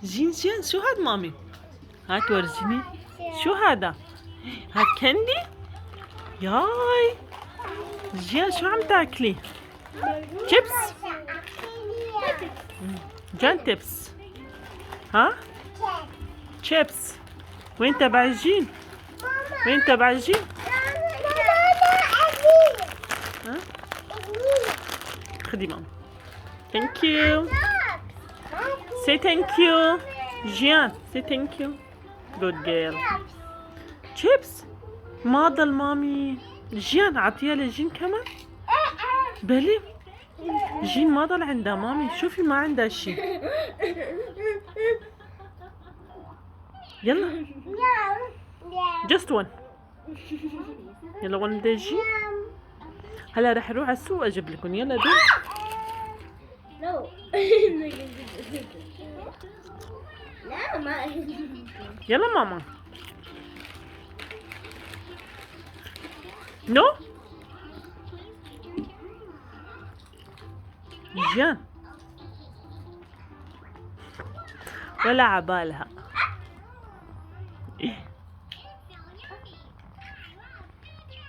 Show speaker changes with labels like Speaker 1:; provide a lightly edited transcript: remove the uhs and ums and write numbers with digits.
Speaker 1: جين جين شو هاد مامي؟ هات ورجيني. شو هذا؟ هاد كندي؟ ياي جيان شو عم تاكلي؟ شيبس؟ جان تبس. ها؟ شيبس. وين تبع الجين؟ وين تبع الجين؟ ها؟ خدي ماما. ثانك يو. Say thank you. جيان say thank you. Good girl. شيبس؟ ما ضل مامي. جيان عطيها لجين كمان؟ بلي جين ما ضل عندها مامي. شوفي ما عندها شي. يلا just one. يلا one day جين. هلا رح اروح على السوق اجيب لكم. يلا دول.
Speaker 2: No. لا ما
Speaker 1: يلا ماما. نو جيان ولا عبالها.